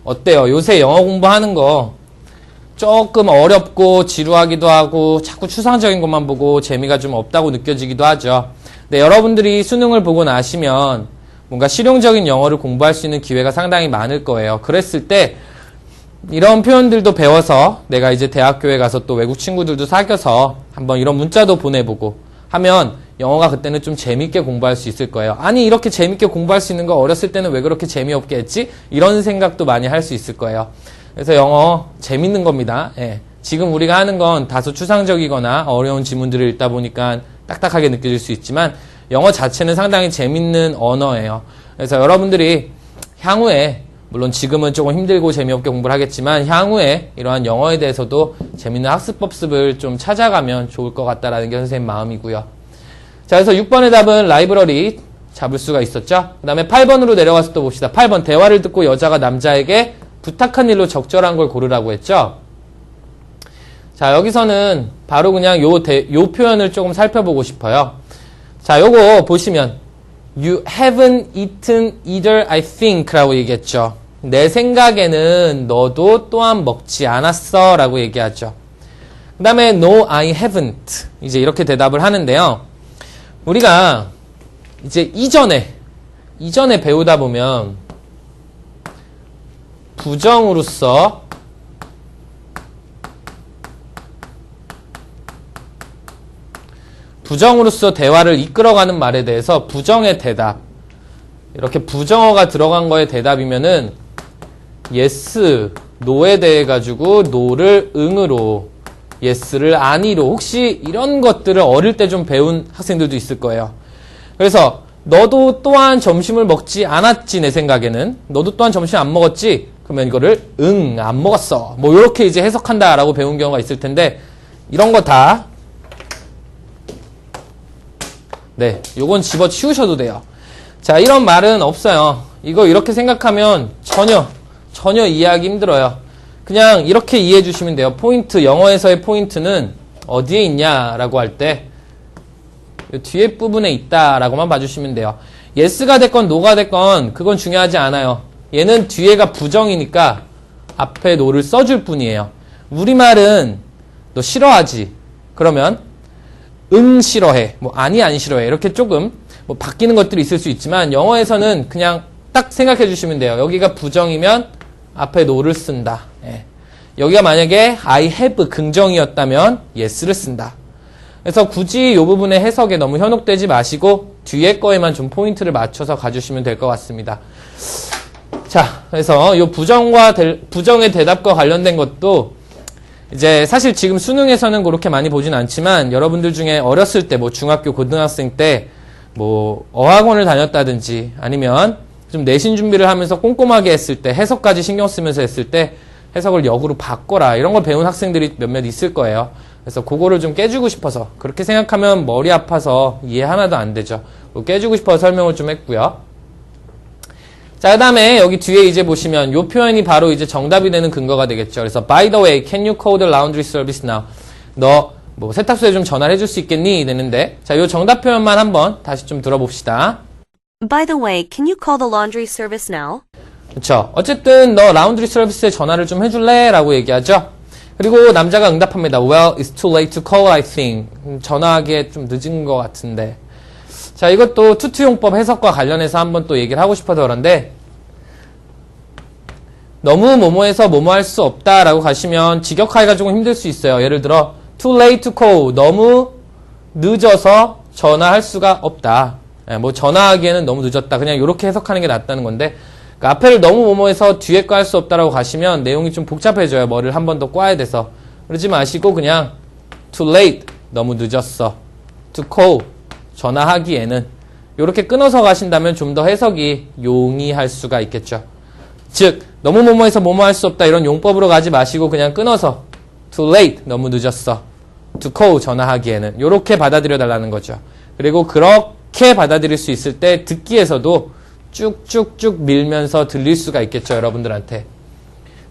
Speaker 1: 어때요? 요새 영어 공부하는 거 조금 어렵고 지루하기도 하고 자꾸 추상적인 것만 보고 재미가 좀 없다고 느껴지기도 하죠. 근데 여러분들이 수능을 보고 나시면 뭔가 실용적인 영어를 공부할 수 있는 기회가 상당히 많을 거예요. 그랬을 때 이런 표현들도 배워서 내가 이제 대학교에 가서 또 외국 친구들도 사귀어서 한번 이런 문자도 보내보고 하면 영어가 그때는 좀 재밌게 공부할 수 있을 거예요. 아니 이렇게 재밌게 공부할 수 있는 거 어렸을 때는 왜 그렇게 재미없게 했지? 이런 생각도 많이 할 수 있을 거예요. 그래서 영어 재밌는 겁니다. 예. 지금 우리가 하는 건 다소 추상적이거나 어려운 지문들을 읽다 보니까 딱딱하게 느껴질 수 있지만 영어 자체는 상당히 재밌는 언어예요. 그래서 여러분들이 향후에 물론 지금은 조금 힘들고 재미없게 공부를 하겠지만 향후에 이러한 영어에 대해서도 재밌는 학습법습을 좀 찾아가면 좋을 것 같다라는 게 선생님 마음이고요. 자, 그래서 6번의 답은 라이브러리 잡을 수가 있었죠. 그 다음에 8번으로 내려가서 또 봅시다. 8번 대화를 듣고 여자가 남자에게 부탁한 일로 적절한 걸 고르라고 했죠. 자, 여기서는 바로 그냥 요 표현을 조금 살펴보고 싶어요. 자, 요거 보시면 You haven't eaten either, I think 라고 얘기했죠. 내 생각에는 너도 또한 먹지 않았어 라고 얘기하죠. 그 다음에 No, I haven't 이제 이렇게 대답을 하는데요. 우리가 이제 이전에 배우다 보면 부정으로서 부정으로서 대화를 이끌어가는 말에 대해서 부정의 대답. 이렇게 부정어가 들어간 거의 대답이면은 yes, no에 대해 가지고 no를 응으로, yes를 아니로. 혹시 이런 것들을 어릴 때 좀 배운 학생들도 있을 거예요. 그래서 너도 또한 점심을 먹지 않았지, 내 생각에는. 너도 또한 점심 안 먹었지? 그러면 이거를 응, 안 먹었어. 뭐 이렇게 이제 해석한다라고 배운 경우가 있을 텐데, 이런 거 다 네, 요건 집어치우셔도 돼요. 자, 이런 말은 없어요. 이거 이렇게 생각하면 전혀 이해하기 힘들어요. 그냥 이렇게 이해해 주시면 돼요. 포인트, 영어에서의 포인트는 어디에 있냐라고 할 때 뒤에 부분에 있다라고만 봐주시면 돼요. yes가 됐건 no가 됐건 그건 중요하지 않아요. 얘는 뒤에가 부정이니까 앞에 no를 써줄 뿐이에요. 우리말은 너 싫어하지? 그러면 응 싫어해, 뭐 아니 안 싫어해, 이렇게 조금 뭐 바뀌는 것들이 있을 수 있지만 영어에서는 그냥 딱 생각해 주시면 돼요. 여기가 부정이면 앞에 no를 쓴다. 예. 여기가 만약에 I have 긍정이었다면 yes를 쓴다. 그래서 굳이 이 부분의 해석에 너무 현혹되지 마시고 뒤에 거에만 좀 포인트를 맞춰서 가주시면 될 것 같습니다. 자, 그래서 이 부정의 대답과 관련된 것도 이제 사실 지금 수능에서는 그렇게 많이 보진 않지만 여러분들 중에 어렸을 때 뭐 중학교, 고등학생 때 뭐 어학원을 다녔다든지 아니면 좀 내신 준비를 하면서 꼼꼼하게 했을 때 해석까지 신경 쓰면서 했을 때 해석을 역으로 바꿔라 이런 걸 배운 학생들이 몇몇 있을 거예요. 그래서 그거를 좀 깨주고 싶어서 그렇게 생각하면 머리 아파서 이해 하나도 안 되죠. 깨주고 싶어서 설명을 좀 했고요. 자, 그 다음에 여기 뒤에 이제 보시면 이 표현이 바로 이제 정답이 되는 근거가 되겠죠. 그래서 by the way, can you call the laundry service now? 너 뭐 세탁소에 좀 전화를 해줄 수 있겠니? 되는데 자, 이 정답 표현만 한번 다시 좀 들어봅시다.
Speaker 4: By the way, can you call the laundry service now?
Speaker 1: 그쵸. 어쨌든 너 라운드리 서비스에 전화를 좀 해줄래? 라고 얘기하죠. 그리고 남자가 응답합니다. Well, it's too late to call, I think. 전화하기에 좀 늦은 것 같은데. 자, 이것도 투투용법 해석과 관련해서 한번 또 얘기를 하고 싶어서 그런데 너무 뭐뭐해서 뭐뭐 할 수 없다라고 가시면 직역하기가 조금 힘들 수 있어요. 예를 들어 too late to call, 너무 늦어서 전화할 수가 없다. 뭐 전화하기에는 너무 늦었다. 그냥 이렇게 해석하는 게 낫다는 건데 그러니까 앞에를 너무 뭐뭐해서 뒤에 거 할 수 없다라고 가시면 내용이 좀 복잡해져요. 머리를 한 번 더 꽈야 돼서. 그러지 마시고 그냥 too late, 너무 늦었어. to call, 전화하기에는 이렇게 끊어서 가신다면 좀 더 해석이 용이할 수가 있겠죠. 즉 너무 뭐뭐해서 뭐뭐 할 수 없다 이런 용법으로 가지 마시고 그냥 끊어서 too late, 너무 늦었어. to call, 전화하기에는 이렇게 받아들여 달라는 거죠. 그리고 그렇게 받아들일 수 있을 때 듣기에서도 쭉쭉쭉 밀면서 들릴 수가 있겠죠. 여러분들한테.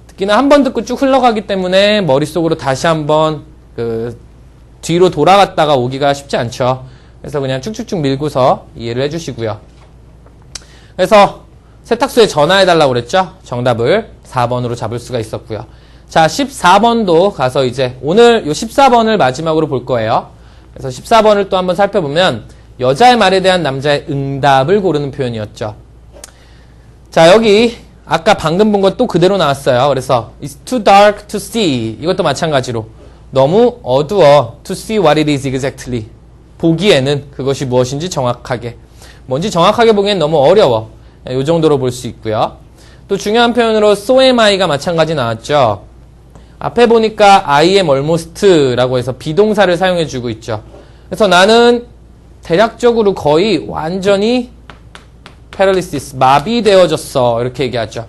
Speaker 1: 특히나 한 번 듣고 쭉 흘러가기 때문에 머릿속으로 다시 한번 뒤로 돌아갔다가 오기가 쉽지 않죠. 그래서 그냥 쭉쭉쭉 밀고서 이해를 해주시고요. 그래서 세탁소에 전화해달라고 그랬죠. 정답을 4번으로 잡을 수가 있었고요. 자, 14번도 가서 이제 오늘 요 14번을 마지막으로 볼 거예요. 그래서 14번을 또 한번 살펴보면 여자의 말에 대한 남자의 응답을 고르는 표현이었죠. 자, 여기 아까 방금 본 것 또 그대로 나왔어요. 그래서 It's too dark to see. 이것도 마찬가지로 너무 어두워. To see what it is exactly. 보기에는 그것이 무엇인지 정확하게. 뭔지 정확하게 보기엔 너무 어려워. 이 정도로 볼 수 있고요. 또 중요한 표현으로 so am I가 마찬가지 나왔죠. 앞에 보니까 I am almost라고 해서 비동사를 사용해주고 있죠. 그래서 나는 대략적으로 거의 완전히 paralysis, 마비되어졌어. 이렇게 얘기하죠.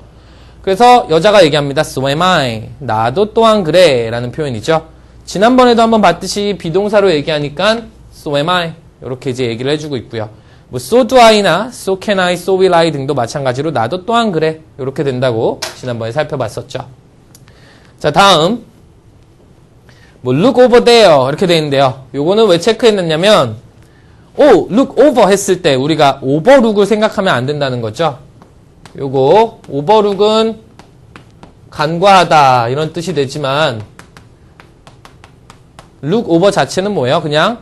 Speaker 1: 그래서 여자가 얘기합니다. So am I. 나도 또한 그래. 라는 표현이죠. 지난번에도 한번 봤듯이 비동사로 얘기하니까 So am I. 이렇게 이제 얘기를 해주고 있고요. 뭐 so do I나 so can I, so will I 등도 마찬가지로 나도 또한 그래. 이렇게 된다고 지난번에 살펴봤었죠. 자, 다음 뭐 look over there 이렇게 돼 있는데요. 요거는 왜 체크해놨냐면 look over 했을 때 우리가 overlook을 생각하면 안 된다는 거죠. 요거 overlook은 간과하다 이런 뜻이 되지만 look over 자체는 뭐예요? 그냥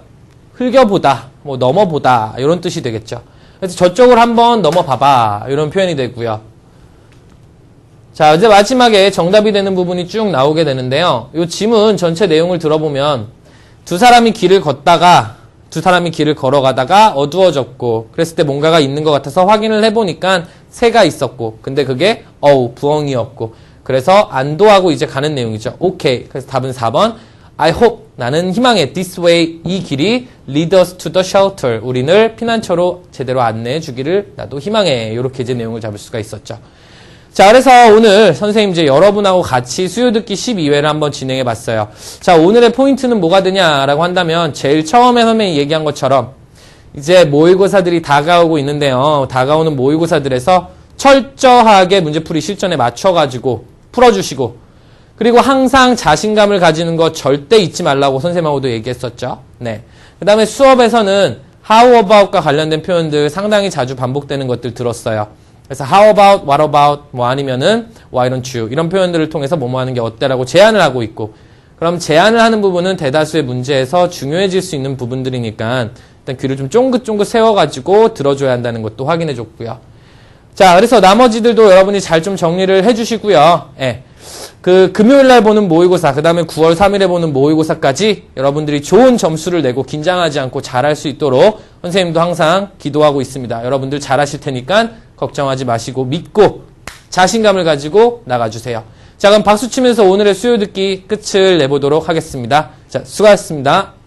Speaker 1: 흘겨보다, 뭐 넘어보다 이런 뜻이 되겠죠. 그래서 저쪽을 한번 넘어봐봐 이런 표현이 되고요. 자, 이제 마지막에 정답이 되는 부분이 쭉 나오게 되는데요. 이 지문 전체 내용을 들어보면 두 사람이 길을 걷다가 두 사람이 길을 걸어가다가 어두워졌고 그랬을 때 뭔가가 있는 것 같아서 확인을 해보니까 새가 있었고 근데 그게 부엉이였고 그래서 안도하고 이제 가는 내용이죠. 오케이. 그래서 답은 4번. I hope 나는 희망해 this way 이 길이 lead us to the shelter 우리를 피난처로 제대로 안내해 주기를 나도 희망해. 이렇게 이제 내용을 잡을 수가 있었죠. 자, 그래서 오늘 선생님 이제 여러분하고 같이 수요 듣기 12회를 한번 진행해 봤어요. 자, 오늘의 포인트는 뭐가 되냐라고 한다면 제일 처음에 선생님이 얘기한 것처럼 이제 모의고사들이 다가오고 있는데요. 다가오는 모의고사들에서 철저하게 문제풀이 실전에 맞춰가지고 풀어주시고 그리고 항상 자신감을 가지는 거 절대 잊지 말라고 선생님하고도 얘기했었죠. 네. 그 다음에 수업에서는 how about과 관련된 표현들 상당히 자주 반복되는 것들 들었어요. 그래서 how about, what about, 뭐 아니면은 why don't you 이런 표현들을 통해서 뭐뭐 하는 게 어때라고 제안을 하고 있고 그럼 제안을 하는 부분은 대다수의 문제에서 중요해질 수 있는 부분들이니까 일단 귀를 좀 쫑긋쫑긋 세워가지고 들어줘야 한다는 것도 확인해 줬고요. 자, 그래서 나머지들도 여러분이 잘 좀 정리를 해주시고요. 예. 그 금요일날 보는 모의고사, 그 다음에 9월 3일에 보는 모의고사까지 여러분들이 좋은 점수를 내고 긴장하지 않고 잘할 수 있도록 선생님도 항상 기도하고 있습니다. 여러분들 잘하실 테니까 걱정하지 마시고 믿고 자신감을 가지고 나가주세요. 자, 그럼 박수 치면서 오늘의 수요 듣기 끝을 내보도록 하겠습니다. 자, 수고하셨습니다.